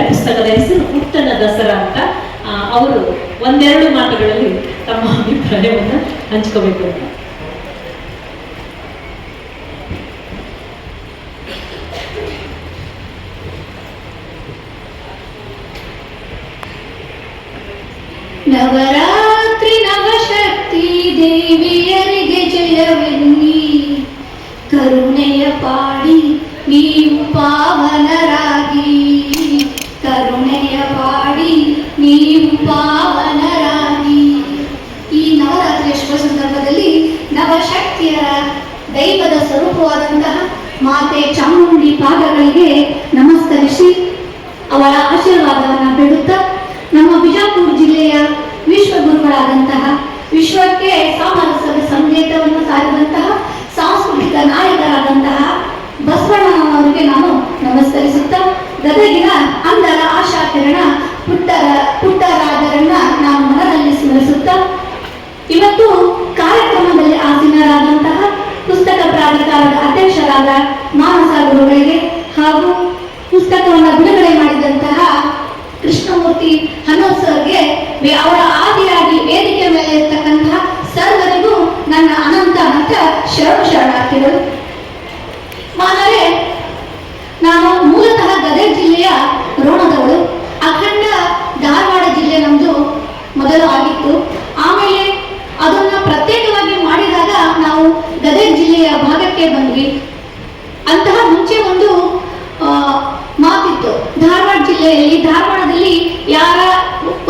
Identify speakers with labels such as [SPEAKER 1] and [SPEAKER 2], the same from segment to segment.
[SPEAKER 1] ಪುಸ್ತಕದ ಹೆಸರು ಪುಟ್ಟನ ದಸರಾ ಅಂತ. ಅವರು ಒಂದೆರಡು ಮಾತುಗಳಲ್ಲಿ ತಮ್ಮ ಅಭಿಪ್ರಾಯವನ್ನು ಹಂಚ್ಕೋಬೇಕು ಅಂತ.
[SPEAKER 2] ನವರಾತ್ರಿ ನವಶಕ್ತಿ ದೇವಿಯರಿಗೆ ಜಯವೆನ್ನಿ, ಕರುಣೆಯ ಪಾಡಿ ನೀವು ಪಾವನರಾಗಿ, ಕರುಣೆಯ ಪಾಡಿ ನೀವು ಪಾವನರಾಗಿ. ಈ ನವರಾತ್ರಿಯ ಶುಭ ಸಂದರ್ಭದಲ್ಲಿ ನವಶಕ್ತಿಯರ ದೈವದ ಸ್ವರೂಪವಾದಂತಹ ಮಾತೆ ಚಾಮುಂಡಿ ಪಾದಗಳಿಗೆ ನಮಸ್ಕರಿಸಿ ಅವರ ಆಶೀರ್ವಾದವನ್ನು ಬೇಡುತ್ತಾ, ನಮ್ಮ ಬಿಜಾಪುರ ಜಿಲ್ಲೆಯ ವಿಶ್ವಗುರುಗಳಾದಂತಹ, ವಿಶ್ವಕ್ಕೆ ಸಾಮರಸ್ಯದ ಸಂಕೇತವನ್ನು ಸಾರಿದಂತಹ ಸಾಂಸ್ಕೃತಿಕ ನಾಯಕರಾದಂತಹ ಬಸವಣ್ಣನವರಿಗೆ ನಾನು ನಮಸ್ಕರಿಸುತ್ತಾ, ಗದಗಿನ ಅಂಧರ ಆಶಾಕಿರಣ ಪುಟ್ಟರಾಜರನ್ನ ನಾನು ಮನದಲ್ಲಿ ಸ್ಮರಿಸುತ್ತಾ, ಇವತ್ತು ಕಾರ್ಯಕ್ರಮದಲ್ಲಿ ಆಸೀನರಾದಂತಹ ಪುಸ್ತಕ ಪ್ರಾಧಿಕಾರದ ಅಧ್ಯಕ್ಷರಾದ ಮಾನಸ ಗುರುಗಳಿಗೆ ಹಾಗೂ ಪುಸ್ತಕವನ್ನು ಬಿಡುಗಡೆ ಮಾಡಿದಂತಹ ಕೃಷ್ಣಮೂರ್ತಿ ಹನೂರ್ ಸರ್ಗೆ, ಅವರ ಆದಿಯಾಗಿ ವೇದಿಕೆ ಮೇಲೆ ಇರ್ತಕ್ಕಂತಹ ಸರ್ವರಿಗೂ ನನ್ನ ಅನಂತ ಶರಣಾರ್ಥಿಗಳು. ಮಾನವೇ, ನಾನು ಮೂಲತಃ ಗದಗ ಜಿಲ್ಲೆಯ ರೋಣದವಳು. ಅಖಂಡ ಧಾರವಾಡ ಜಿಲ್ಲೆ ನಮ್ದು ಮೊದಲು ಆಗಿತ್ತು. ಆಮೇಲೆ ಅದನ್ನ ಪ್ರತ್ಯೇಕವಾಗಿ ಮಾಡಿದಾಗ ನಾವು ಗದಗ ಜಿಲ್ಲೆಯ ಭಾಗಕ್ಕೆ ಬಂದ್ವಿ. ಅಂತಹ ಮುಂಚೆ ಒಂದು ಮಾತಿತ್ತು, ಧಾರವಾಡ ಧಾರವಾಡದಲ್ಲಿ ಯಾರ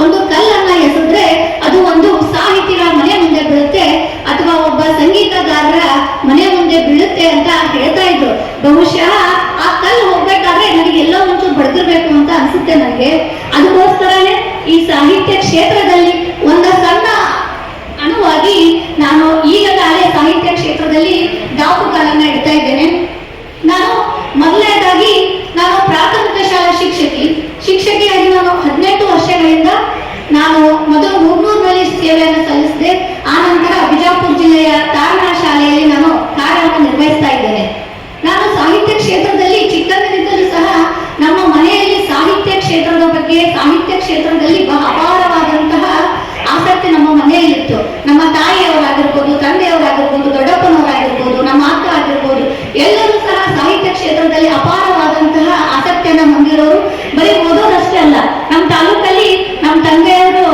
[SPEAKER 2] ಒಂದು ಕಲ್ಲನ್ನ ಎಸೆದ್ರೆ ಅದು ಒಂದು ಸಾಹಿತಿಗಳ ಮನೆ ಮುಂದೆ ಬೀಳುತ್ತೆ ಅಥವಾ ಒಬ್ಬ ಸಂಗೀತಗಾರರ ಮನೆ ಮುಂದೆ ಬೀಳುತ್ತೆ ಅಂತ ಹೇಳ್ತಾ ಇದ್ರು. ಬಹುಶಃ ಆ ಕಲ್ಲು ಹೋಗ್ಬೇಕಾದ್ರೆ ನನಗೆ ಎಲ್ಲೋ ಒಂಚೂರು ಬಡ್ತಿರ್ಬೇಕು ಅಂತ ಅನ್ಸುತ್ತೆ ನನಗೆ. ಅದಕ್ಕೋಸ್ಕರನೇ ಈ ಸಾಹಿತ್ಯ ಕ್ಷೇತ್ರದಲ್ಲಿ ಒಂದು ಸಣ್ಣ ಅಣುವಾಗಿ ನಾನು ಈಗಲೇ ಸಾಹಿತ್ಯ ಕ್ಷೇತ್ರದಲ್ಲಿ ದಾಪುಗಾಲನ್ನ ಇಡ್ತಾ ಇದ್ದೇನೆ. ನಾನು ಮೊದಲನೇದಾಗಿ ನಾನು ಪ್ರಾಥಮಿಕ ಶಾಲಾ ಶಿಕ್ಷಕಿಯಾಗಿ ನಾನು 18 ವರ್ಷಗಳಿಂದ ನಾನು ಮೊದಲು ಮೂರ್ನೂರಿನಲ್ಲಿ ಸೇವೆಯನ್ನು ಸಲ್ಲಿಸಿದೆ. ಆನಂತರ ಬಿಜಾಪುರ ಜಿಲ್ಲೆಯ ತಾರಣ ಶಾಲೆಯಲ್ಲಿ ನಾನು ಕಾರ್ಯವನ್ನು ನಿರ್ವಹಿಸ್ತಾ ಇದ್ದೇನೆ. ನಾನು ಸಾಹಿತ್ಯ ಕ್ಷೇತ್ರದಲ್ಲಿ ಚಿಕ್ಕಂದಿನಿಂದಲೂ ಸಹ ನಮ್ಮ ಮನೆಯಲ್ಲಿ ಸಾಹಿತ್ಯ ಕ್ಷೇತ್ರದ ಬಗ್ಗೆ, ಸಾಹಿತ್ಯ ಕ್ಷೇತ್ರದಲ್ಲಿ ಅಪಾರವಾದಂತಹ ಆಸಕ್ತಿ ನಮ್ಮ ಮನೆಯಲ್ಲಿತ್ತು. ನಮ್ಮ ತಾಯಿಯವರಾಗಿರ್ಬೋದು, ತಂದೆಯವರಾಗಿರ್ಬೋದು, ದೊಡ್ಡಪ್ಪನವರಾಗಿರ್ಬೋದು, ನಮ್ಮ ಅಕ್ಕ ಆಗಿರ್ಬೋದು, ಎಲ್ಲರೂ ಸಹ ಸಾಹಿತ್ಯ ಕ್ಷೇತ್ರದಲ್ಲಿ ಅಪಾರವಾದಂತಹ ಆಸಕ್ತಿಯನ್ನು ಹೊಂದಿರೋರು. ಬರೀ ಓದೋದಷ್ಟೇ ಅಲ್ಲ, ನಮ್ಮ ತಾಲೂಕಲ್ಲಿ ನಮ್ಮ ತಂದೆಯವರು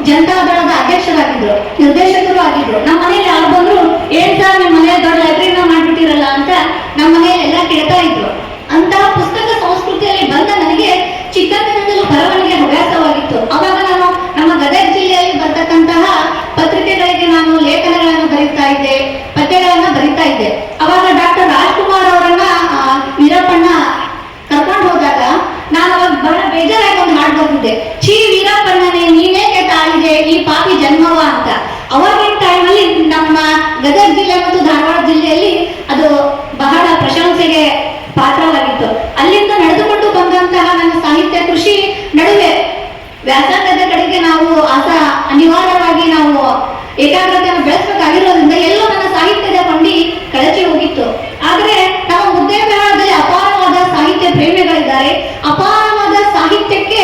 [SPEAKER 2] ಜನತಾದಳದ ಅಧ್ಯಕ್ಷರಾಗಿದ್ರು, ನಿರ್ದೇಶಕರು ಆಗಿದ್ರು. ನಮ್ಮ ಮನೇಲಿ ಯಾರು ಬಂದ್ರು, ಏನ್ ಸರ್ ನಿಮ್ಮ ಮನೆಯ ದೊಡ್ಡ ಲೈಬ್ರರಿನ ಮಾಡ್ಬಿಟ್ಟಿರಲ್ಲ ಅಂತ ನಮ್ಮ ಮನೆಯಲ್ಲಿ ಎಲ್ಲ ಕೇಳ್ತಾ ಇದ್ರು. ಅಂತಹ ಪುಸ್ತಕ ಸಂಸ್ಕೃತಿಯಲ್ಲಿ ಬಂದ ನನಗೆ ಚಿಕ್ಕಂದಿನಿಂದಲೂ ಬರವಣಿಗೆ ಹವ್ಯಾಸವಾಗಿತ್ತು. ಅವಾಗ ನಾನು ನಮ್ಮ ಗದಗ ಜಿಲ್ಲೆಯಲ್ಲಿ ಬರ್ತಕ್ಕಂತಹ ಪತ್ರಿಕೆಗಳಿಗೆ ನಾನು ಲೇಖನಗಳನ್ನು ಬರೀತಾ ಇದ್ದೆ, ಪದ್ಯಗಳನ್ನು ಬರೀತಾ ಇದ್ದೆ. ಅವಾಗ ಡಾಕ್ಟರ್ ರಾಜ್ಕುಮಾರ್ ಅವರನ್ನ ವೀರಪ್ಪಣ್ಣ ಕರ್ಕೊಂಡು ಹೋದಾಗ ನಾನು ಅವಾಗ ಬಹಳ ಬೇಜಾರಾಗಿ ಒಂದು ಹಾಡು ಬರ್ತಿದ್ದೆ, ಛೀ ವೀರಪ್ಪಣ್ಣನೇ ನೀನೇಕೆ ತಾಳಿದೆ ಈ ಪಾಪಿ ಜನ್ಮವ ಅಂತ. ಅವಾಗಿನ ಟೈಮಲ್ಲಿ ನಮ್ಮ ಗದಗ ಜಿಲ್ಲೆ ಮತ್ತು ಧಾರವಾಡ ಜಿಲ್ಲೆಯಲ್ಲಿ ಅದು ಬಹಳ ಪ್ರಶಂಸೆಗೆ ಪಾತ್ರವಾಗಿತ್ತು. ಅಲ್ಲಿಂದ ನಡೆದುಕೊಂಡು ಬಂದಂತಹ ನನ್ನ ಸಾಹಿತ್ಯ ಕೃಷಿ ನಡುವೆ ವ್ಯಾಸಂಗದ ಕಡೆಗೆ ನಾವು ಅನಿವಾರ್ಯವಾಗಿ ನಾವು ಏಕಾಗ್ರತೆಯನ್ನು ಬೆಳೆಸಬೇಕಾಗಿರೋದ್ರಿಂದ ಎಲ್ಲೋ ನನ್ನ ಸಾಹಿತ್ಯದ ಕೊಂಡಿ ಕಳಚಿ ಹೋಗಿತ್ತು. ಆದ್ರೆ ನಮ್ಮ ಮುದ್ದೇಬಿಹಾರದಲ್ಲಿ ಅಪಾರವಾದ ಸಾಹಿತ್ಯ ಪ್ರೇಮಿಗಳಿದ್ದಾರೆ, ಅಪಾರವಾದ ಸಾಹಿತ್ಯಕ್ಕೆ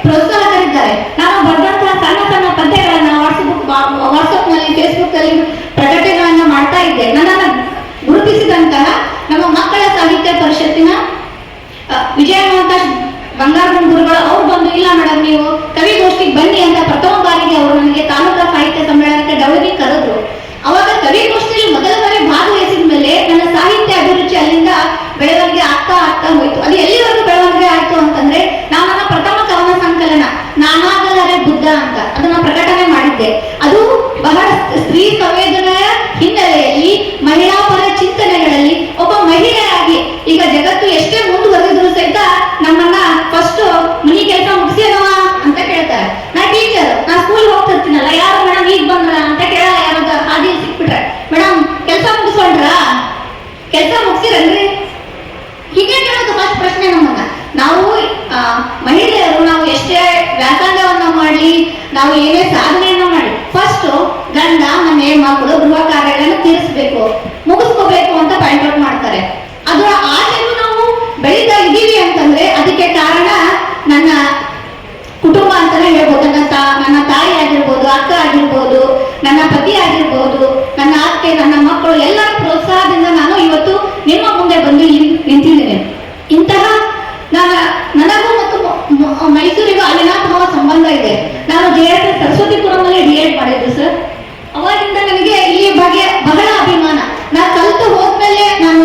[SPEAKER 2] ಪ್ರೋತ್ಸಾಹಕರಿದ್ದಾರೆ. ನಾನು ಬರೆದಂತಹ ಸಣ್ಣ ಸಣ್ಣ ಪದ್ಯಗಳನ್ನ ವಾಟ್ಸಪ್ ನಲ್ಲಿ, ಫೇಸ್ಬುಕ್ ಅಲ್ಲಿ ಪ್ರಕಟಣೆಗಳನ್ನ ಮಾಡ್ತಾ ಇದ್ದೆ. ನನ್ನನ್ನು ಗುರುತಿಸಿದಂತಹ ನಮ್ಮ ಮಕ್ಕಳ ಸಾಹಿತ್ಯ ಪರಿಷತ್ತಿನ ವಿಜಯವಂತ ಬಂಗಾರಗುಂಡ ಗುರುಗಳು ಅವ್ರು ಬಂದು, ಇಲ್ಲ ಮೇಡಮ್ ನೀವು ಕವಿಗೋಷ್ಠಿಗೆ ಬನ್ನಿ ಅಂತ ಪ್ರಥಮ ಬಾರಿಗೆ ಅವರು ನನಗೆ ತಾಲೂಕಾ ಸಾಹಿತ್ಯ ಸಮ್ಮೇಳನಕ್ಕೆ ಡವಗಿ ಕರೆದ್ರು. ಅವಾಗ ಕವಿಗೋಷ್ಠಿಯಲ್ಲಿ ಮೊದಲ ಬಾರಿ ಭಾಗವಹಿಸಿದ ಮೇಲೆ ನನ್ನ ಸಾಹಿತ್ಯ ಅಭಿರುಚಿ ಅಲ್ಲಿಂದ ಬೆಳವಣಿಗೆ ಆಗ್ತಾ ಹೋಯ್ತು. ಅದು ಎಲ್ಲಿವರೆಗೂ ಬೆಳವಣಿಗೆ ಆಯ್ತು ಅಂತಂದ್ರೆ, ನಾನು ನನ್ನ ಪ್ರಥಮ ಕವನ ಸಂಕಲನ ನಾನಾಗಲಾರೆ ಬುದ್ಧ ಅಂತ ಅದನ್ನ ಪ್ರಕಟಣೆ ಮಾಡಿದ್ದೆ. ಅದು ಬಹಳ ಸ್ತ್ರೀ ಸಂವೇದನೆಯ ಹಿನ್ನೆಲೆಯಲ್ಲಿ, ಮಹಿಳಾ ಪರ ಚಿಂತನೆಗಳಲ್ಲಿ ಒಬ್ಬ ಮಹಿಳೆಯಾಗಿ, ಈಗ ಜಗತ್ತು ಎಷ್ಟೇ ಮುಂದುವರೆದಿದ್ರು ಸಹಿತ ನಮ್ಮನ್ನ ಫಸ್ಟ್ ಮನಿ ಕೆಲಸ ಮುಗಿಸಿದವ ಅಂತ ಕೇಳ್ತಾರೆ. ನಾ ಟೀಚರ್, ನಾ ಸ್ಕೂಲ್ ಹೋಗ್ತಿರ್ತೀನಲ್ಲ, ಯಾರು ಮೇಡಮ್ ಈಗ ಬಂದ್ರ ಅಂತ ಕೇಳಲ್ಲ. ಯಾರಾದ ಹಾದಿ ಸಿಕ್ಬಿಟ್ರೆ, ಮೇಡಮ್ ಕೆಲಸ ಮುಗಿಸ್ಕೊಂಡ್ರ, ಕೆಲಸ ಮುಗಿಸಿರಲ್ರಿ, ಹೀಗೆ ಕೇಳೋದು ಫಸ್ಟ್ ಪ್ರಶ್ನೆ ನಮ್ಮನ್ನ. ನಾವು ಮಹಿಳೆಯರು ನಾವು ಎಷ್ಟೇ ವ್ಯಾಸಂಗವನ್ನ ಮಾಡ್ಲಿ, ನಾವು ಏನೇ ಸಾಧನೆಯನ್ನ ಮಾಡಿ, ಫಸ್ಟ್ ಗಂಡ, ಮನೆ, ಮಕ್ಕಳು, ಗೃಹ ಕಾರ್ಯಗಳನ್ನು ತೀರಿಸಬೇಕು, ಮುಗಿಸ್ಕೋಬೇಕು ಅಂತ ಪಾಯಿಂಟ್ ಔಟ್ ಮಾಡ್ತಾರೆ. ಅದರ ಆಚೆಗೂ ನಾವು ಬೆಳೀತಾ ಇದ್ದೀವಿ ಅಂತಂದ್ರೆ ಅದಕ್ಕೆ ಕಾರಣ ನನ್ನ ಪತಿ ಆಗಿರ್ಬೋದು, ನನ್ನ ಅತ್ತೆ, ನನ್ನ ಮಕ್ಕಳು ಎಲ್ಲರ ಪ್ರೋತ್ಸಾಹದಿಂದ ನಾನು ಇವತ್ತು ನಿಮ್ಮ ಮುಂದೆ ಬಂದು ನಿಂತಿದ್ದೇನೆ. ಇಂತಹ ನನಗೂ ಮತ್ತು ಮೈಸೂರಿಗೂ ಅವಿನಾಭಾವ ಸಂಬಂಧ ಇದೆ. ನಾನು JSS ಸರಸ್ವತಿಪುರಮಲ್ಲಿ DED ಮಾಡಿದ್ದು ಸರ್. ಅವಾಗಿಂದ ನನಗೆ ಈ ಬಗ್ಗೆ ಬಹಳ ಅಭಿಮಾನ. ನಾನು ಕಲಿತು ಹೋದ್ಮೇಲೆ, ನಾನು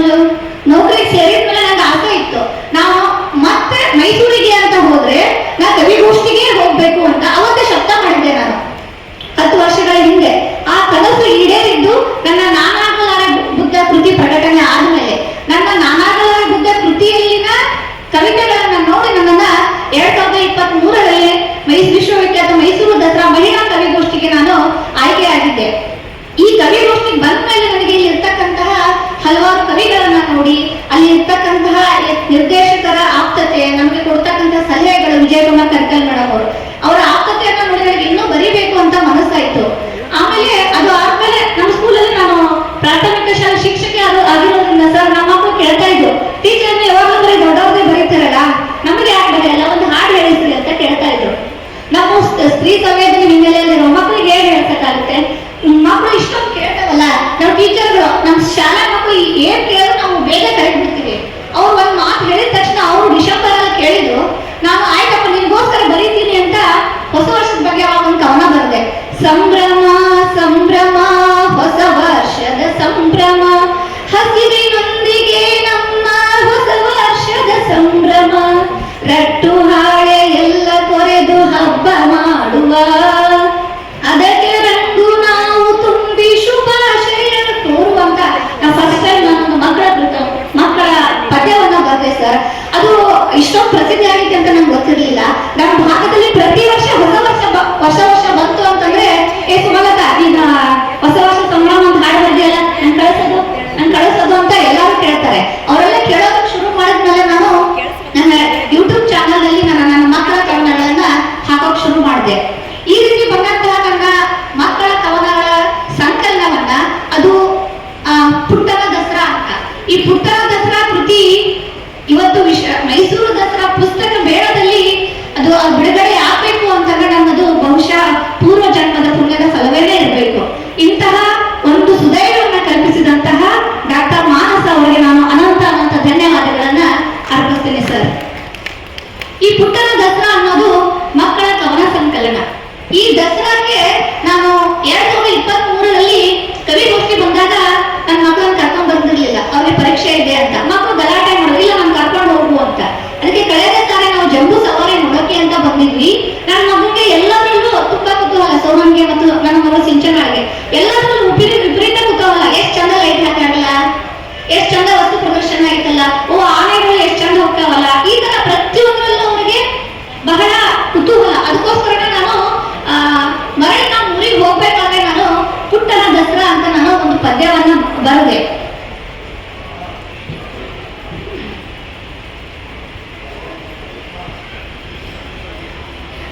[SPEAKER 2] ನೌಕರಿಗೆ ಸೇರಿದ್ಮೇಲೆ ನನಗೆ ಆಸೆ ಇತ್ತು, ನಾವು ಮತ್ತೆ ಮೈಸೂರಿಗೆ ಅಂತ ಹೋದ್ರೆ ನಾ ಕವಿಗೋಷ್ಠಿಗೆ ಹೋಗ್ಬೇಕು ಅಂತ ಅವತ್ತೇ ಶಬ್ದ ಮಾಡಿದ್ದೆ ನಾನು 10 ವರ್ಷಗಳ ಹಿಂದೆ. ಆ ಕನಸು ಈಡೇರಿದ್ದು ನನ್ನ ನಾನಾಗಲಾರೆ ಬುದ್ಧ ಕೃತಿ ಪ್ರಕಟಣೆ ಆದ್ಮೇಲೆ. ನನ್ನ ನಾನಾಗಲಾರೆ ಬುದ್ಧ ಕೃತಿಯಲ್ಲಿನ ಕವಿತೆಗಳನ್ನ ನೋಡಿ ನನ್ನನ್ನ 2023ರಲ್ಲಿ ವಿಶ್ವವಿಖ್ಯಾತ ಮೈಸೂರು ದಸರಾ ಮಹಿಳಾ ಕವಿಗೋಷ್ಠಿಗೆ ನಾನು ಆಯ್ಕೆಯಾಗಿದ್ದೆ. ಈ ಕವಿಗೋಷ್ಠಿಗೆ ಬಂದ ಮೇಲೆ ನನಗೆ ಇಲ್ಲಿ ಇರ್ತಕ್ಕಂತಹ ಹಲವಾರು ಕವಿಗಳನ್ನ ನೋಡಿ, ಅಲ್ಲಿ ಇರ್ತಕ್ಕಂತಹ ನಿರ್ದೇಶಕರ ಆಪ್ತತೆ, ನಮಗೆ ಕೊಡ್ತಕ್ಕಂತಹ ಸಲಹೆಗಳು, ವಿಜಯಕುಮಾರ್ ಕರ್ಕಲ್ ಮೇಡಮ್ ಅವರು, ಅವರ ಆಪ್ತತೆಯನ್ನ ನೋಡಿ ನನಗೆ ಇನ್ನೂ ಬರೀಬೇಕು ಅಂತ ಮನಸ್ಸಾಯ್ತು. ಆಮೇಲೆ ಅದು ಆದ್ಮೇಲೆ ನಮ್ಮ ಸ್ಕೂಲಲ್ಲಿ ನಾನು ಪ್ರಾಥಮಿಕ ಶಾಲಾ ಶಿಕ್ಷಕಿ ಆಗಿರೋದ್ರಿಂದ ಸರ್, ನಮ್ಮ ಮಕ್ಕಳು ಕೇಳ್ತಾ ಇದ್ರು, ಟೀಚರ್ ಯಾವಾಗಲೂ ಬರೀ ದೊಡ್ಡವ್ರದೇ ಬರೀತಾರಲ್ಲ, ನಮಗೆ ಯಾಕೆ ಬರೆಯಲ್ಲ, ಒಂದು ಹಾಡು ಹೇಳಿಸ್ರಿ ಅಂತ ಕೇಳ್ತಾ ಇದ್ರು. ನಾವು ಸ್ತ್ರೀ ಸಂವೇದನೆ ಹಿನ್ನೆಲೆಯಲ್ಲಿರೋ ಮಕ್ಕಳಿಗೆ ಹೇಗೆ ಹೇಳ್ಸಕ್ಕಾಗುತ್ತೆ? ಮಕ್ಕಳು ಇಷ್ಟೊಂದು ಕೇಳ್ತಾವಲ್ಲ, ನಾವು ಟೀಚರ್ಗಳು ನಮ್ಮ ಶಾಲಾ ಮಕ್ಕಳು ಏನ್ ಕೇಳಿದ್ರು ನಾವು ಬೇಗ ಕರೆದ್ಬಿಡ್ತೀವಿ. ಅವ್ರು ಒಂದ್ ಮಾತು ಹೇಳಿದ ತಕ್ಷಣ ಅವರು ಡಿಸೆಂಬರ್ ಅಲ್ಲಿ ಕೇಳಿದ್ರು, ನಾನು ಆಯ್ತಪ್ಪ ನಿನ್ಗೋಸ್ಕರ ಬರೀತೀನಿ ಅಂತ ಹೊಸ ವರ್ಷದ ಬಗ್ಗೆ ಅವಾಗ ಒಂದು ಕವನ ಬರೆದೆ. ಸಂಭ್ರಮ ಸಂಭ್ರಮ ಹೊಸ ವರ್ಷದ ಸಂಭ್ರಮ, ಹಸಿರಿನೊಂದಿಗೆ ನಮ್ಮ ಹೊಸ ವರ್ಷದ ಸಂಭ್ರಮ, ರಟ್ಟು ಹಾಳೆ ಎಲ್ಲ ತೊರೆದು ಹಬ್ಬ ಮಾಡುವ, ಅದಕ್ಕೆ ರಂಗು ನಾವು ತುಂಬಿ ಶುಭಾಶಯ ತೋರುವಂತ. ನಾವು ಫಸ್ಟ್ ಟೈಮ್ ನಾನೊಂದು ಮಕ್ಕಳ ಪದ್ಯವನ್ನ ಬರೆದೆ ಸರ್. ಅದು ಇಷ್ಟೊಂದು ಪ್ರಸಿದ್ಧಿ ಆಗಿದೆ ಅಂತ ನಂಗೆ ಗೊತ್ತಿರ್ಲಿಲ್ಲ. ನಮ್ಮ ಭಾಗದಲ್ಲಿ ಪ್ರತಿ ವರ್ಷ ಹೊಸ ವರ್ಷ ಬಂತು ಅಂತಂದ್ರೆ, ಸುಮಲತಾ ಈಗ ಹೊಸ ವರ್ಷ ಸಂಭ್ರಮ ಅಂತ ಹಾಡು ಬರ್ದಿಯಲ್ಲ, ನನ್ ಕಳಿಸೋದು ಅಂತ ಎಲ್ಲರೂ ಕೇಳ್ತಾರೆ. ಅವರೆಲ್ಲ ಕೇಳೋದಕ್ಕೆ ಶುರು ಮಾಡಿದ್ಮೇಲೆ ನಾನು ನನ್ನ ಯೂಟ್ಯೂಬ್ ಚಾನಲ್ ಅಲ್ಲಿ ನನ್ನ ಮಕ್ಕಳ ಕವನಗಳನ್ನ ಹಾಕೋಕ್ ಶುರು ಮಾಡಿದೆ. ಈ ರೀತಿ ಬಂದಂತಹ ನನ್ನ ಮಕ್ಕಳ ಕವನಗಳ ಸಂಕಲನವನ್ನ ಅದು ಪುಟ್ಟನ ದಸರಾ ಅಂತ. ಈ ಪುಟ್ಟನ ದಸರಾ ಕೃತಿ ಇವತ್ತು ಮೈಸೂರು ದಸರಾ ಪುಸ್ತಕ ಮೇಳದಲ್ಲಿ ಅದು ಬಿಡುಗಡೆ ಆಗ್ಬೇಕು ಅಂತಂದ್ರೆ ನನ್ನದು ಬಹುಶಃ ಪೂರ್ವ ಜನ್ಮದ ಪುಣ್ಯದ ಫಲವೇನೇ ಇರಬೇಕು. ಇಂತಹ ಒಂದು ಸುದೈವನ್ನ ಕಲ್ಪಿಸಿದಂತಹ ಡಾಕ್ಟರ್ ಮಾನಸ ಅವರಿಗೆ ನಾನು ಅನಂತ ಧನ್ಯವಾದಗಳನ್ನ ಅರ್ಪಿಸ್ತೀನಿ ಸರ್. ಈ ಪುಟ್ಟನ ದಸರಾ ಅನ್ನೋದು ಮಕ್ಕಳ ಕವನ ಸಂಕಲನ. ಈ ದಸರಾಕ್ಕೆ ನಾನು 2023ರಲ್ಲಿ ಕವಿಗೋಷ್ಠಿ ಬಂದಾಗ ನನ್ನ ಮಕ್ಕಳನ್ನ ಕರ್ಕೊಂಡ್ ಬಂದಿರ್ಲಿಲ್ಲ, ಅವ್ರಿಗೆ ಪರೀಕ್ಷೆ ಇದೆ ಅಂತ. ಮಕ್ಕಳು ಗಲಾಟೆ ಮಾಡೋದು, ಇಲ್ಲ ನಾನು ಕರ್ಕೊಂಡು ಹೋಗು ಅಂತ. ಅದಕ್ಕೆ ಕಳೆದ ಸಾರಿ ನಾವು ಜಂಬೂ ಸವಾರಿ ನೋಡೋಕೆ ಅಂತ ಬಂದಿದ್ವಿ. ನನ್ನ ಮಗನಿಗೆ ಎಲ್ಲರಲ್ಲೂ ತುಂಬಾ ಕುತೂಹಲ, ಸೋಮನ್ಗೆ ಮತ್ತು ನನ್ನ ಮಗ ಸಿಂಚನಾಗೆ ಎಲ್ಲರಲ್ಲೂ ವಿಪರೀತ ಕುತೂಹಲ. ಎಷ್ಟ್ ಚಂದ ಲೈಟ್ ಹಾಕಾಗಲ್ಲ, ಎಷ್ಟ್ ಚಂದ ವಸ್ತು ಪ್ರದರ್ಶನ ಆಯ್ತಲ್ಲ, ಆನೆಗಳು ಎಷ್ಟ್ ಚಂದ ಹೋಗ್ತಾವಲ್ಲ, ಈ ತರ ಪ್ರತಿಯೊಂದರಲ್ಲೂ ಅವರಿಗೆ ಬಹಳ ಕುತೂಹಲ. ಅದಕ್ಕೋಸ್ಕರ ನಾನು ಮರಳಿ ನಾವು ಊರಿಗೆ ಹೋಗ್ಬೇಕಾದ್ರೆ ನಾನು ಪುಟ್ಟನ ದಸರಾ ಅಂತ ನಾನು ಒಂದು ಪದ್ಯವನ್ನ ಬರೆದೆ.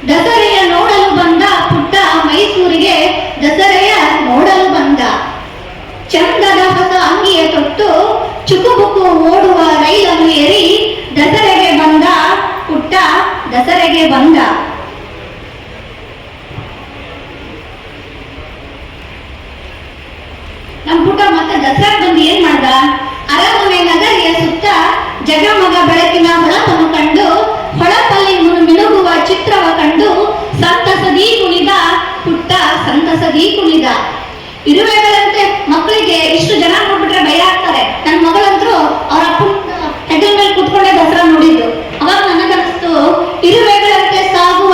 [SPEAKER 2] ದಸರೆಯ ನೋಡಲು ಬಂದ ಪುಟ್ಟ ಮೈಸೂರಿಗೆ, ದಸರೆಯ ನೋಡಲು ಬಂದ, ಚಂದದ ಹೊಸ ಅಂಗಿಯ ತೊಟ್ಟು ಚುಕುಬುಕು ಓಡುವ ರೈಲನ್ನು ಏರಿ, ದಸರೆಗೆ ಬಂದ ಪುಟ್ಟ ದಸರೆಗೆ ಬಂದ. ನಮ್ ಪುಟ್ಟ ಮತ್ತೆ ದಸರಾ ಬಂದು ಏನ್ ಮಾಡ್ದ? ಅರಮನೆ ನಗರಿಯ ಸುತ್ತ ಜಗಮಗ ಬೆಳಕಿನ ಹೊಳಪನ್ನು ಕಂಡು, ಹೊಳಪಲ್ಲಿ ಮಿನುಗುವ ಚಿತ್ರವ ಕಂಡು ಸಂತಸದಿ ಕುಣಿದ ಪುಟ್ಟ, ಸಂತಸದಿ ಕುಣಿದ. ಇರುವೆಗಳಂತೆ ಮಕ್ಕಳಿಗೆ ಇಷ್ಟು ಜನ ನೋಡ್ಬಿಟ್ರೆ ಭಯ ಆಗ್ತಾರೆ. ನನ್ನ ಮಗಳಂತರೂ ಅವ್ರ ಅಪ್ಪನ ಹೆಗಲ ಮೇಲೆ ಕುತ್ಕೊಂಡೆ ದಸರಾ ನೋಡಿದ್ದು. ಅವಾಗ ನನಗನ್ನಿಸ್ತು, ಇರುವೆಗಳಂತೆ ಸಾಗುವ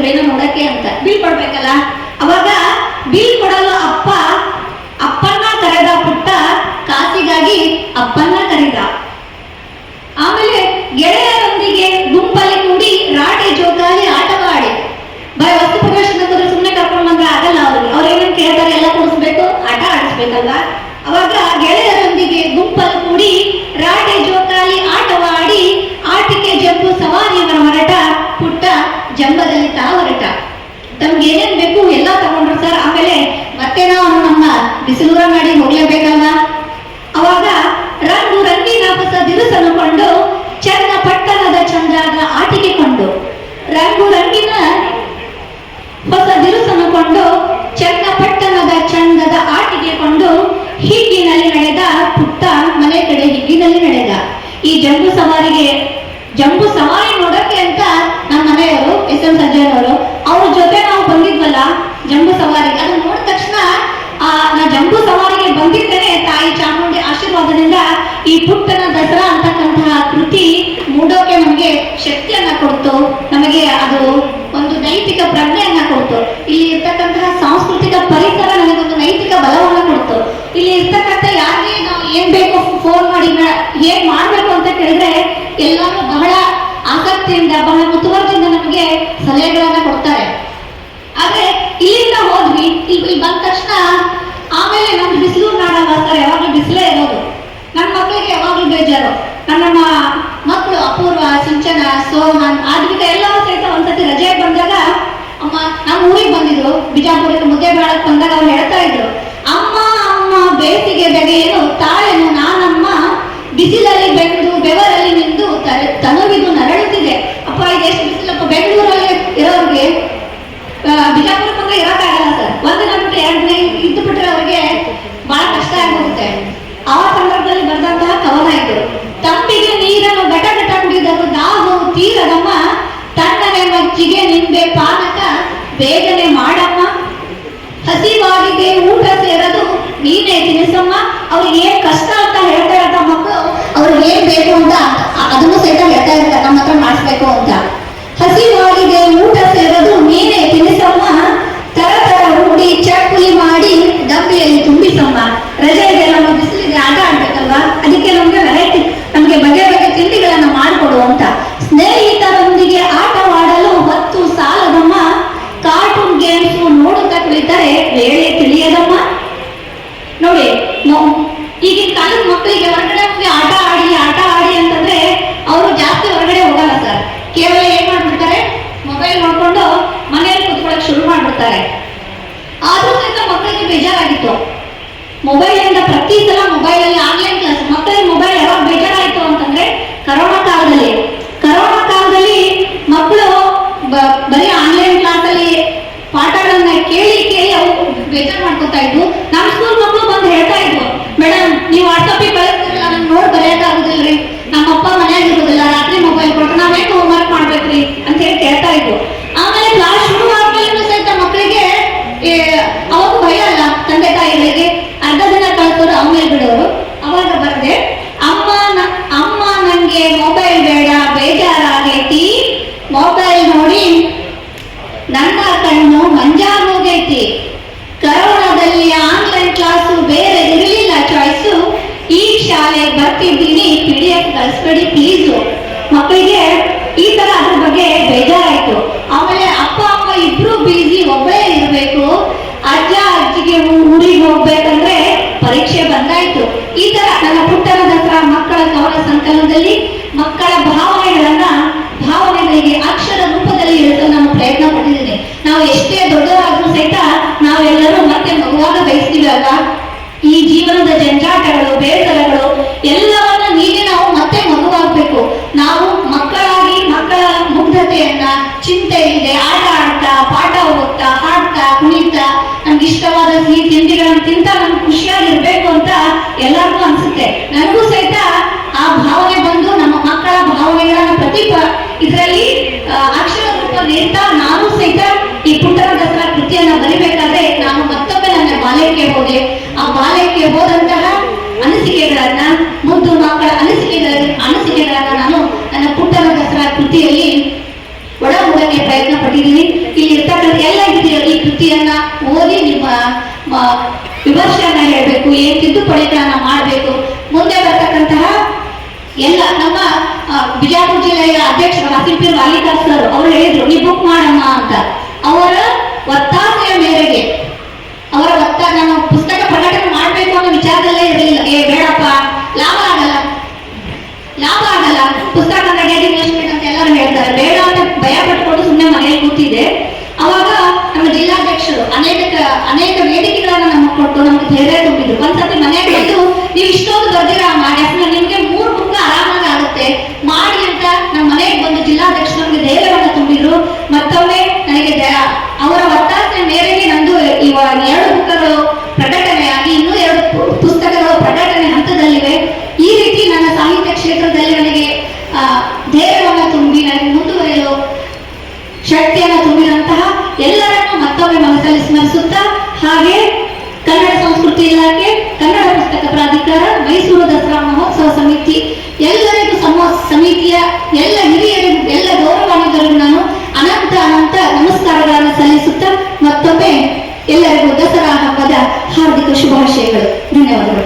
[SPEAKER 2] ಏನೋ ನೋಡಕ್ಕೆ ಅಂತ ಬಿಲ್ ಕೊಡ್ಬೇಕಲ್ಲ. ಅವಾಗ ಬಿಲ್ ಕೊಡಲು ಅಪ್ಪನ್ನ ಕರೆದ ಪುಟ್ಟ, ಕಾಸಿಗಾಗಿ ಅಪ್ಪನ್ನ ಕರೆದ. ಆಮೇಲೆ ಗೆಳೆಯರೊಂದಿಗೆ ಗುಂಪಲ್ಲಿ ಕೂಡಿ ರಾಟೆ ಜೋಕಾಲಿ ಆಟವಾಡಿ. ವಸ್ತು ಪ್ರದರ್ಶನಕ್ಕೆ ಹೋದ್ರೆ ಸುಮ್ಮನೆ ಕರ್ಕೊಂಡು ಬಂದ್ರೆ ಆಗಲ್ಲ. ಅವ್ರು ಏನೇನು ಕೇಳ್ತಾರೆ ಎಲ್ಲ ಕೊಡಿಸ್ಬೇಕು, ಆಟ ಆಡಿಸ್ಬೇಕಲ್ವಾ. ಅವಾಗ ಗೆಳೆಯರೊಂದಿಗೆ ಗುಂಪಲ್ಲಿ ಕೂಡಿ ರಾಟೆ ಜೋಕಾಲಿ ಆಟವಾಡಿ, ಆಟಿಕೆ ಜಂಬು ಸವಾರಿಯವರ ಹೊರಟ, ಪುಟ್ಟ ಜಂಬದಲ್ಲಿ ತಾ ಹೊರಟ. ತಮ್ಗೆ ಏನೇನ್ ಬೇಕು ಎಲ್ಲ ತಗೊಂಡ್ರು ಸರ್. ಆಮೇಲೆ ಮತ್ತೆ ನಾವು ನಮ್ಮ ಬಿಸಿಲೂರ ಮಾಡಿ ಹೋಗ್ಲೇಬೇಕಲ್ವಾ. ಅವಾಗ ರಂಗು ರಂಗಿನ ಹೊಸ ದಿರುಸನ್ನು ಕೊಂಡು, ಚನ್ನ ಪಟ್ಟಣದ ಚಂದ್ರಾಗ ಆಟಿಕೆ ಕೊಂಡು. ರಂಗು ರಂಗಿನ ಹೊಸ ದಿರುಸನ್ನು ಕೊಂಡು, ಚನ್ನ ಪಟ್ಟಣದ ಚಂದದ ಆಟಿಕೆ ಕೊಂಡು, ಹಿಗ್ಗಿನಲ್ಲಿ ನಡೆದ ಪುಟ್ಟ ಮನೆ ಕಡೆ ಹಿಗ್ಗಿನಲ್ಲಿ ನಡೆದ. ಈ ಜಂಬು ಸವಾರಿ ನೋಡಕ್ಕೆ ಅಂತ ನಮ್ಮ ಮನೆಯವರು ಎಸ್.ಎಂ. ಸಜ್ಜನವರು ಅವ್ರ ಜೊತೆ ನಾವು ಬಂದಿದ್ವಲ್ಲ ಜಂಬು ಸವಾರಿಗೆ. ಅದನ್ನ ನೋಡಿದ ತಕ್ಷಣ ನಾ ಜಂಬು ಸವಾರಿಗೆ ಬಂದಿದ್ದೇನೆ ತಾಯಿ ಚಾಮುಂಡಿ ಆಶೀರ್ವಾದದಿಂದ ಈ ಪುಟ್ಟನ ದಸರಾ ಅಂತಕ್ಕಂತಹ ಕೃತಿ ಮೂಡೋಕೆ ನಮಗೆ ಶಕ್ತಿಯನ್ನ ಕೊಡ್ತು. ನಮಗೆ ಅದು ಒಂದು ನೈತಿಕ ಪ್ರಜ್ಞೆಯನ್ನ ಕೊಡ್ತು. ಇಲ್ಲಿ ಇರ್ತಕ್ಕಂತಹ ಸಾಂಸ್ಕೃತಿಕ ಪರಿಸರ ನನಗೊಂದು ನೈತಿಕ ಬಲವನ್ನ ಕೊಡ್ತು. ಇಲ್ಲಿ ಇರ್ತಕ್ಕಂಥ ಯಾರಿಗೆ ನಾವು ಏನ್ ಬೇಕು ಫೋನ್ ಮಾಡಿ ಏನ್ ಮಾಡ್ಬೇಕು ಅಂತ ಕೇಳಿದ್ರೆ ಎಲ್ಲರೂ ಬಹಳ ಆಸಕ್ತಿಯಿಂದ ಬಹಳ ಮುತುವರ್ಜಿಯಿಂದ ನಮಗೆ ಸಲಹೆಗಳನ್ನ ಕೊಡ್ತಾರೆ. ಆದ್ರೆ ಇಲ್ಲಿಂದ ಹೋದ್ವಿ, ಇಲ್ಲಿ ಬಂದ ತಕ್ಷಣ ಆಮೇಲೆ ನಮ್ದು ಬಿಸಿಲು ನಾಡಲ್ಲ ಸರ್, ಯಾವಾಗ್ಲೂ ಬಿಸಿಲೇ ಇರೋದು. ನನ್ನ ಮಕ್ಕಳಿಗೆ ಯಾವಾಗ್ಲೂ ಬೇಜಾರು. ನಮ್ಮ ಮಕ್ಕಳು ಅಪೂರ್ವ, ಸಿಂಚನ, ಸೋಹನ್, ಆದ್ವಿಕ ಎಲ್ಲರೂ ಸಹಿತ ಒಂದ್ಸತಿ ರಜೆ ಬಂದಾಗ ಅಮ್ಮ ನಮ್ಮ ಊರಿಗೆ ಬಂದಿದ್ರು, ಬಿಜಾಪುರಕ್ಕೆ ಮುದ್ದೆ ಬಾಳಕ್ ಬಂದಾಗ ಅವ್ರು ಹೇಳ್ತಾ ಇದ್ರು, ಅಮ್ಮ ಬೇಸಿಗೆ ಬೆಗೆಯೇನು ತಾಳೆನು ನಾನಮ್ಮ, ಬಿಸಿಲಲ್ಲಿ ಬೆಂದು ಬೆವರಲ್ಲಿ ನಿಂದು ತನುವಿದು ನರಳುತ್ತಿದೆ. ಅಪ್ಪ ಇದು ಎಷ್ಟು ಬಿಸಿಲಪ್ಪ. ಬೆಂಗಳೂರಲ್ಲಿ ಇರೋರಿಗೆ ಬಿಜಾಪುರಕ್ಕೆ ಬಂದ್ರೆ ಇರೋಕ್ಕಾಗಲ್ಲ ಸರ್. ಒಂದಿನ ಬಿಟ್ಟು 2 ದಿನ ಇದ್ದು ಬಿಟ್ರೆ ಅವ್ರಿಗೆ ಬಹಳ ಕಷ್ಟ ಆಗೋಗುತ್ತೆ. ಆ ಸಂದರ್ಭದಲ್ಲಿ ಬರೆದಂತಹ ಕವನ ಇದು. ತಂಬಿಗೆ ನೀರನ್ನು ಘಟ ಘಟ ಕುಡಿದರು ದಾಹು ತೀರದಮ್ಮ, ತಣ್ಣನೆ ಮಜ್ಜಿಗೆ ನಿಂಬೆ ಪಾನಕ ಬೇಗನೆ ಮಾಡಮ್ಮ, ಹಸಿವಾಗಿದೆ ಊಟ ಸೇರದು ನೀನೇ ತಿನಿಸಮ್ಮ. ಅವ್ರಿಗೆ ಏನ್ ಕಷ್ಟ ಅಂತ ಹೇಳ್ತಾ ಇರ್ತ ಮಕ್ಕಳು, ಅವ್ರಿಗೆ ಏನ್ ಬೇಕು ಅಂತ ಅದನ್ನು ಸಹಿತ ಹೇಳ್ತಾ ಇರ್ತಾರೆ, ನಮ್ಮ ಹತ್ರ ಮಾಡಿಸ್ಬೇಕು ಅಂತ. ಹಸಿವಾಗಿದೆ ಊಟ ಸೇರದು ನೀನೇ ತಿನಿಸಮ್ಮ, ತರ ತರ ರೂಢಿ ಚಕ್ಕುಲಿ ಮಾಡಿ ಡಬ್ಬಿಯಲ್ಲಿ ತುಂಬಿಸಮ್ಮ. ರಜೆ ಇದೆ, ನಮ್ಮ ಬಿಸಿಲಿಗೆ ಆಟ ಆಡ್ಬೇಕಲ್ವಾ, ಅದಕ್ಕೆ ನಮ್ಗೆ ವೆರೈಟಿ, ನಮ್ಗೆ ಬಗೆ ಬಗೆ ತಿಂಡಿಗಳನ್ನ ಮಾಡಿಕೊಡು ಅಂತ. ಸ್ನೇಹಿತರೊಂದಿಗೆ ಆಟವಾಡಲು ಹೊತ್ತು ಸಾಲದಮ್ಮ, ಕಾರ್ಟೂನ್ ಗೇಮ್ಸ್ ನೋಡುತ್ತಾ ಕುಳಿತರೆ ವೇಳೆ ತಿಳಿಯದಮ್ಮ. ನೋಡಿ, ಈಗಿನ ಕಾಲದ ಮಕ್ಕಳಿಗೆ ಹೊರಗಡೆ ಹೋಗಿ ಆಟ ಆಡಿ ಅಂತಂದ್ರೆ ಅವರು ಜಾಸ್ತಿ ಹೊರಗಡೆ ಹೋಗಲ್ಲ ಸರ್. ಕೇವಲ ಏನ್ ಮಾಡ್ಬಿಡ್ತಾರೆ, ಮೊಬೈಲ್ ನೋಡ್ಕೊಂಡು ಮನೆಯಲ್ಲಿ ಕುತ್ಕೊಳ್ಳೋಕೆ ಶುರು ಮಾಡ್ಬಿಡ್ತಾರೆ. ಆದ್ರೂ ಸಹಿತ ಮಕ್ಕಳಿಗೆ ಬೇಜಾರಾಗಿತ್ತು. ಮೊಬೈಲ್ ಇಂದ ಪ್ರತಿ ಸಲ ಮೊಬೈಲ್ ಅಲ್ಲಿ ಆನ್ಲೈನ್ ಕ್ಲಾಸ್. ಮಕ್ಕಳಿಗೆ ಮೊಬೈಲ್ ಯಾವಾಗ ಬೇಜಾರಾಯ್ತು ಅಂತಂದ್ರೆ ಕರೋನಾ ಕಾಲದಲ್ಲಿ ಮಕ್ಕಳು ಬರೀ ಆನ್ಲೈನ್ ಕ್ಲಾಸ್ ಅಲ್ಲಿ ಪಾಠಗಳನ್ನ ಕೇಳಿ ಅವು ಬೇಜಾರು ಮಾಡ್ಕೊತಾ ಇದ್ವು. ನಮ್ಮ ಸ್ಕೂಲ್ ಮಕ್ಕಳು ಬಂದು ಹೇಳ್ತಾ ಇದ್ವು, ಮೇಡಮ್ ನೀವು ವಾಟ್ಸಪ್ಪಿಗೆ ಕಳಿಸ್ತಿರಲ್ಲ, ನಂಗೆ ನೋಡಿ ಬರೆಯಕ್ ಆಗುದಿಲ್ರಿ, ನಮ್ಮಪ್ಪ ಮನೆಯಾಗ ಇರುದಿಲ್ಲ, ರಾತ್ರಿ ಮೊಬೈಲ್ ಕೊಟ್ಟು ನಾವೇನು ಹೋಮ್ವರ್ಕ್ ಮಾಡ್ಬೇಕ್ರಿ ಅಂತ ಹೇಳಿ ಕೇಳ್ತಾ ಇದ್ವು. ಆಮೇಲೆ ಕ್ಲಾಸ್ ಶುರು ಆದ್ಮೇಲೆ ಸಹಿತ ಮಕ್ಕಳಿಗೆ ಅವಾಗ ಭಯ ಅಲ್ಲ ತಂದೆ ತಾಯಿಗಳಿಗೆ, ಅರ್ಧ ದಿನ ಕಳ್ಸೋರು ಆಮೇಲೆ ಬಿಡೋರು. ಅವಾಗ ಬರ್ದೆ, ಅಮ್ಮ ನಂಗೆ ಮೊಬೈಲ್ ಬೇಡ, ಬೇಜಾರಾಗೈತಿ, ಮೊಬೈಲ್ ನೋಡಿ ನನ್ನ ಕಣ್ಣು ಮಂಜಾಗೋಗೈತಿ, ಕರೋನಾದಲ್ಲಿ ಆನ್ಲೈನ್ ಕ್ಲಾಸು ಬೇರೆ ಇರಲಿಲ್ಲ ಚಾಯ್ಸು, ಈ ಶಾಲೆಗೆ ಬರ್ತಿದ್ದೀನಿ PDF ಕಳಿಸ್ಬೇಡಿ ಪ್ಲೀಸು. ಮಕ್ಕಳಿಗೆ ಈ ತರ ಅದ್ರ ಬಗ್ಗೆ ಬೇಜಾರಾಯ್ತು. ಆಮೇಲೆ ಅಪ್ಪ ಅಮ್ಮ ಇಬ್ರು ಬಿಸಿ, ಒಬ್ಬರೇ ಇರಬೇಕು, ಅಜ್ಜ ಅಜ್ಜಿಗೆ ಊರಿಗೆ ಹೋಗ್ಬೇಕಂದ್ರೆ ಪರೀಕ್ಷೆ ಬಂದಾಯ್ತು. ಈ ತರ ನನ್ನ ಪುಟ್ಟನ ದಸರಾ ಮಕ್ಕಳ ಕವನ ಸಂಕಲನದಲ್ಲಿ ಮಕ್ಕಳ ಭಾವನೆಗಳಿಗೆ ಅಕ್ಷರ ರೂಪದಲ್ಲಿ ಇಳಿಸಲು ನಾನು ಪ್ರಯತ್ನ ಪಟ್ಟಿದ್ದೀನಿ. ನಾವು ಎಷ್ಟೇ ದೊಡ್ಡವರಾದ್ರೂ ಸಹಿತ ನಾವೆಲ್ಲರೂ ಮತ್ತೆ ಮಗುವಾಗ ಬಯಸ್ತೀವಿ ಅಲ್ವಾ. ಈ ಜೀವನದ ಜಂಜಾಟಗಳು, ಬೇಸರಗಳು ಎಲ್ಲವನ್ನ ನೀಡಿ ನಾವು ಮತ್ತೆ ಮಗುವಾಗಬೇಕು. ನಾವು ಮಕ್ಕಳಾಗಿ ಮಕ್ಕಳ ಮುಗ್ಧತೆಯನ್ನ, ಚಿಂತೆ ಇಲ್ಲದೆ ಆಟ ಆಡ್ತಾ, ಪಾಠ ಓದ್ತಾ, ಹಾಡ್ತಾ, ಕುಣಿತಾ, ನಮ್ಗೆ ಇಷ್ಟವಾದ ಸಿಹಿ ತಿಂಡಿಗಳನ್ನ ತಿಂತ ನಮ್ಗೆ ಖುಷಿಯಾಗಿರ್ಬೇಕು ಅಂತ ಎಲ್ಲರಿಗೂ ಅನ್ಸುತ್ತೆ. ನನಗೂ ಸಹಿತ ಆ ಭಾವನೆ ಬಂದು ನಮ್ಮ ವಿಮರ್ಶೆಯನ್ನ ಹೇಳಬೇಕು, ಏನ್ ತಿದ್ದುಪಡಿಗಳನ್ನ ಮಾಡಬೇಕು, ಮುಂದೆ ಬರ್ತಕ್ಕಂತಹ ಎಲ್ಲ ನಮ್ಮ ಬಿಜಾಪುರ ಜಿಲ್ಲೆಯ ಅಧ್ಯಕ್ಷರು ಹಸಿಪೀರ್ ವಾಲಿಕಾರ್ ಸರ್ ಅವರು ಹೇಳಿದ್ರು ನೀವು ಬುಕ್ ಮಾಡಮ್ಮ ಅಂತ. ಅವರ ಒತ್ತಾಸೆಯ ಮೇರೆಗೆ ನಾನು ಪುಸ್ತಕ ಪ್ರಕಟಣೆ ಮಾಡಬೇಕು ಅನ್ನೋ ವಿಚಾರದಲ್ಲೇ ಇರಲಿಲ್ಲ. ಬೇಡಪ್ಪ, ಲಾಭ ಆಗಲ್ಲ ಪುಸ್ತಕ ಇನ್ವೆಸ್ಟ್ಮೆಂಟ್ ಅಂತ ಎಲ್ಲರೂ ಹೇಳ್ತಾರೆ, ಬೇಡ ಅಂತ ಭಯ ಪಟ್ಕೊಂಡು ಸುಮ್ಮನೆ ಮನೆಯಲ್ಲಿ ಕೂತಿದೆ. ಅವಾಗ ನಮ್ಮ ಜಿಲ್ಲಾಧ್ಯಕ್ಷರು ಅನೇಕ ವೇದಿಕೆಗಳನ್ನ ನಮಗೆ ಕೊಟ್ಟು ನಮ್ಗೆ ಧೈರ್ಯ ತುಂಬಿದ್ರು. ಒಂದ್ಸತಿ ಮನೆಗೆ ಬಂದು ನೀವು ಇಷ್ಟೊಂದು ಬರ್ದಿರ ಮಾಡಿ ನಿಮ್ಗೆ 3 ಬುಕ್ ಆರಾಮಾಗಿ ಆಗುತ್ತೆ ಮಾಡಿ ಅಂತ ನಮ್ಮ ಮನೆಗೆ ಬಂದು ಜಿಲ್ಲಾಧ್ಯಕ್ಷರು ನಮ್ಗೆ ಧೈರ್ಯವನ್ನ ತುಂಬಿದ್ರು. ಮತ್ತೊಮ್ಮೆ ನನಗೆ ಅವರ ಒತ್ತಾಸೆ ಮೇರೆಗೆ ನಂದು ಇವಾಗ 2 ಬುಕ್ಗಳು ಪ್ರಕಟಣೆಯಾಗಿ ಇನ್ನೂ 2 ಪುಸ್ತಕಗಳು ಪ್ರಕಟಣೆ ಹಂತದಲ್ಲಿವೆ. ಈ ರೀತಿ ನನ್ನ ಸಾಹಿತ್ಯ ಕ್ಷೇತ್ರದಲ್ಲಿ ನನಗೆ ಧೈರ್ಯವನ್ನು ತುಂಬಿ ನನಗೆ ಮುಂದುವರೆಯಲು ಶಕ್ತಿಯನ್ನು ತುಂಬಿದಂತಹ ಎಲ್ಲರನ್ನೂ ಮತ್ತೊಮ್ಮೆ ಮನಸ್ಸಲ್ಲಿ ಸ್ಮರಿಸುತ್ತಾ, ಹಾಗೆ ಕನ್ನಡ ಸಂಸ್ಕೃತಿ ಇಲಾಖೆ, ಕನ್ನಡ ಪುಸ್ತಕ ಪ್ರಾಧಿಕಾರ, ಮೈಸೂರು ದಸರಾ ಮಹೋತ್ಸವ ಸಮಿತಿ ಎಲ್ಲರಿಗೂ ಸಮಿತಿಯ ಎಲ್ಲ ಹಿರಿಯರಿಗೂ ಎಲ್ಲ ಗೌರವಾನ್ವಿತರಿಗೂ ನಾನು ಅನಂತ ನಮಸ್ಕಾರಗಳನ್ನು ಸಲ್ಲಿಸುತ್ತಾ ಮತ್ತೊಮ್ಮೆ ಎಲ್ಲರಿಗೂ ದಸರಾ ಹಬ್ಬದ ಹಾರ್ದಿಕ ಶುಭಾಶಯಗಳು. ಧನ್ಯವಾದಗಳು.